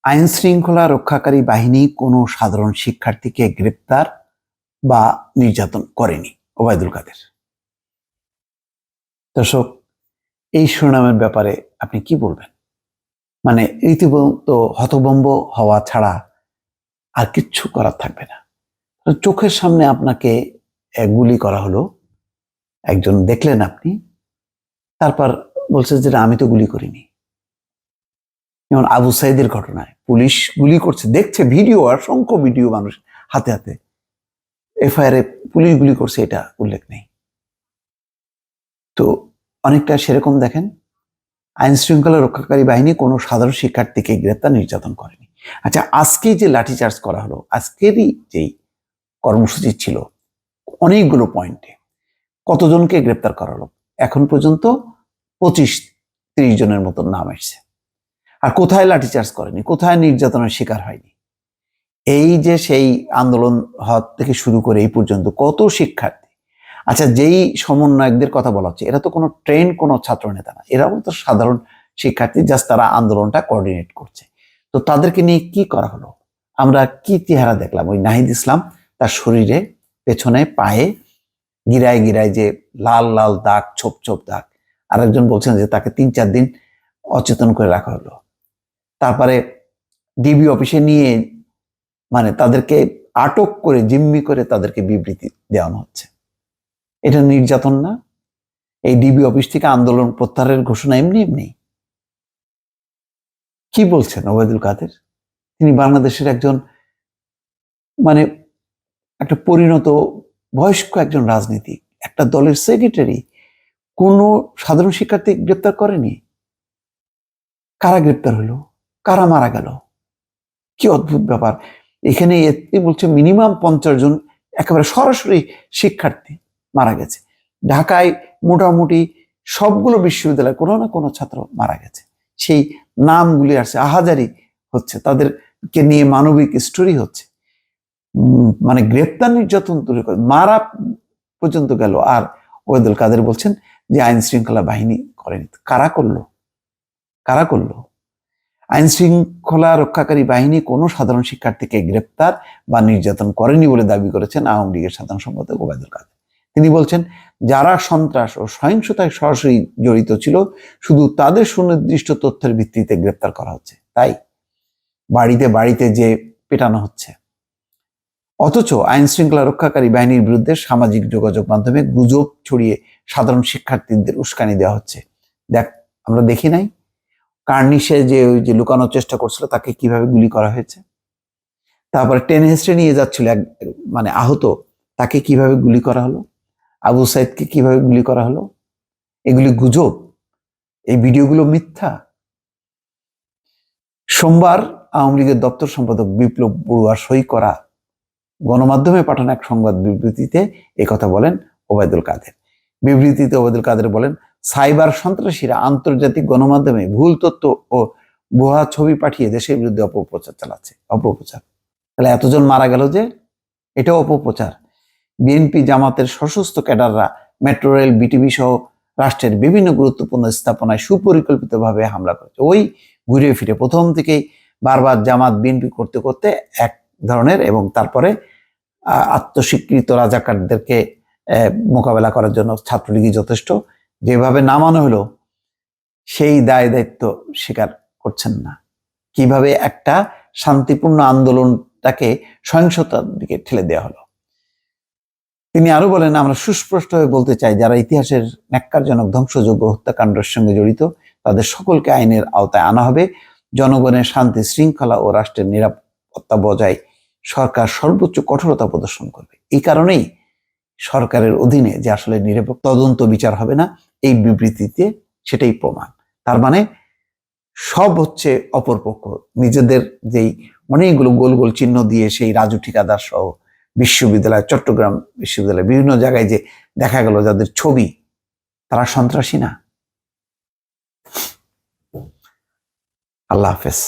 আইন শৃঙ্খলা রক্ষাকারী বাহিনী কোনো সাধারণ শিক্ষার্থীকে গ্রেপ্তার বা নির্যাতন করেনি। ওবায়দুল কাদের। দর্শক, এই শিরোনামের ব্যাপারে আপনি কি বলবেন? মানে রীতিমতো হতভম্ব হওয়া ছাড়া আর কিচ্ছু করার থাকবে না। চোখের সামনে আপনাকে গুলি করা হলো, একজন দেখলেন আপনি, তারপর বলছে যে আমি তো গুলি করিনি। যেমন আবু সাইদের ঘটনায় পুলিশ গুলি করছে, দেখছে ভিডিও, অসংখ্য ভিডিও মানুষ হাতে হাতে, এফআইআর এ পুলিশ গুলি করছে এটা উল্লেখ নেই। তো অনেকটা সেরকম দেখেন, আইন শৃঙ্খলা রক্ষাকারী বাহিনী কোনো সাধারণ শিক্ষার্থীকে গ্রেপ্তার নির্যাতন করেনি। আচ্ছা, আজকেই যে লাঠিচার্জ করা হলো, আজকেরই যেই কর্মসূচি ছিল, অনেকগুলো পয়েন্টে কতজনকে গ্রেপ্তার করা হলো? এখন পর্যন্ত 25-30 জনের মতো নাম এসছে। আর কোথায় লাঠিচার্জ করেনি, কোথায় নির্যাতনের শিকার হয়নি? এই যে সেই আন্দোলন হওয়া থেকে শুরু করে এই পর্যন্ত কত শিক্ষার্থী, আচ্ছা যেই সমন্বয়কদের কথা বলা হচ্ছে, এরা তো কোনো ট্রেন কোনো ছাত্র নেতা না, এরাও তো সাধারণ শিক্ষার্থী, জাস্ট তারা আন্দোলনটা কোঅর্ডিনেট করছে। তো তাদেরকে নিয়ে কি করা হলো? আমরা কি চেহারা দেখলাম? ওই নাহিদ ইসলাম, তার শরীরে পেছনে পায়ে গিরায় গিরায় যে লাল লাল দাগ, ছোপ ছোপ দাগ, আরেকজন বলছেন যে তাকে 3-4 দিন অচেতন করে রাখা হলো। তারপরে ডিবি অফিসে নিয়ে মানে তাদেরকে আটক করে জিম্মি করে তাদেরকে বিবৃতি দেওয়ানো হচ্ছে। এটা নির্যাতন না? এই ডিবি অফিস থেকে আন্দোলন প্রত্যাহারের ঘোষণা এমনি এমনি? কি বলছেন ওবায়দুল কাদের? তিনি বাংলাদেশের একজন মানে একটা পরিণত বয়স্ক একজন রাজনীতিক, একটা দলের সেক্রেটারি, কোনো সাধারণ শিক্ষার্থী গ্রেপ্তার করেনি। কারা গ্রেপ্তার হলো? কারা মারা গেল? কি অদ্ভুত ব্যাপার! এখানে বলছে মিনিমাম 50 জন একেবারে সরাসরি শিক্ষার্থী মারা গেছে। ঢাকায় মোটামুটি সবগুলো বিশ্ববিদ্যালয়ে কোনো না কোনো ছাত্র মারা গেছে। সেই নামগুলি আসছে, আহাজারি হচ্ছে, তাদেরকে নিয়ে মানবিক স্টোরি হচ্ছে। মানে গ্রেপ্তার নির্যাতন তৈরি করে মারা পর্যন্ত গেল, আর ওবায়দুল কাদের বলছেন যে আইন শৃঙ্খলা বাহিনী করেনি। কারা করলো? কারা করলো? আইন শৃঙ্খলা রক্ষাকারী বাহিনী কোনো সাধারণ শিক্ষার্থীকে গ্রেপ্তার বা নির্যাতন করেনি বলে দাবি করেছেন আওয়ামী লীগের সাধারণ সম্পাদক ওবায়দুল কাদের। তিনি বলছেন, যারা সন্ত্রাস ও সহিংসতায় সরাসরি জড়িত ছিল শুধু তাদের সুনির্দিষ্ট তথ্যের ভিত্তিতে গ্রেপ্তার করা হচ্ছে। তাই বাড়িতে বাড়িতে যে পেটানো হচ্ছে, অথচ আইন শৃঙ্খলা রক্ষাকারী বাহিনীর বিরুদ্ধে সামাজিক যোগাযোগ মাধ্যমে গুজব ছড়িয়ে সাধারণ শিক্ষার্থীদের উস্কানি দেওয়া হচ্ছে। আমরা দেখি নাই কার্নিশে যে ওই যে লুকানোর চেষ্টা করছিল তাকে কিভাবে গুলি করা হয়েছে? তারপরে টেনে হেসড়ে নিয়ে যাচ্ছিল এক মানে আহত, তাকে কিভাবে গুলি করা হলো? আবু সাইদকে কিভাবে গুলি করা হলো? এগুলি গুজব, এই ভিডিওগুলো মিথ্যা। সোমবার আওয়ামী লীগের দপ্তর সম্পাদক বিপ্লব বড়ুয়ার সই করা গণমাধ্যমে পাঠানো এক সংবাদ বিবৃতিতে একথা বলেন ওবায়দুল কাদের। বিবৃতিতে ওবায়দুল কাদের বলেন, সাইবার সন্ত্রাসীরা আন্তর্জাতিক গণমাধ্যমে ভুল তথ্য ও ভুয়া ছবি পাঠিয়ে দেশের বিরুদ্ধে অপপ্রচার চালাচ্ছে। অপপ্রচার। তাহলে এতজন মারা গেল যে, এটাও অপপ্রচার। বিএনপি জামাতের সশস্ত্র ক্যাডাররা মেট্রো রেল, বিটিভি সহ রাষ্ট্রের বিভিন্ন গুরুত্বপূর্ণ স্থাপনায় সুপরিকল্পিতভাবে হামলা করেছে। ওই ঘুরে ফিরে প্রথম থেকেই বারবার জামাত বিএনপি করতে করতে এক ধরনের, এবং তারপরে আত্মস্বীকৃত রাজাকারদেরকে মোকাবেলা করার জন্য ছাত্রলীগই যথেষ্ট। যেভাবে নামানো হলো, সেই দায় দায়িত্ব স্বীকার করছেন না। কিভাবে একটা শান্তিপূর্ণ আন্দোলনটাকে সহিংসতার দিকে ঠেলে দেওয়া হলো। তিনি আরো বলেন, আমরা সুস্পষ্টভাবে বলতে চাই, যারা ইতিহাসের ন্যাক্কারজনক ধ্বংসযোগ্য হত্যাকাণ্ডের সঙ্গে জড়িত তাদের সকলকে আইনের আওতায় আনা হবে। জনগণের শান্তি শৃঙ্খলা ও রাষ্ট্রের নিরাপত্তা বজায় সরকার সর্বোচ্চ কঠোরতা প্রদর্শন করবে। এই কারণেই সরকারের অধীনে যে আসলে নিরপেক্ষ তদন্ত বিচার হবে না, এই বিবৃতিতে সেটাই প্রমাণ। তার মানে সব হচ্ছে অপরপক্ষ, নিজেদের যেই অনেকগুলো গোল গোল চিহ্ন দিয়ে সেই রাজু ঠিকাদার সহ বিশ্ববিদ্যালয়, চট্টগ্রাম বিশ্ববিদ্যালয়, বিভিন্ন জায়গায় যে দেখা গেল যাদের ছবি, তারা সন্ত্রাসী না? আল্লাহ হাফেজ।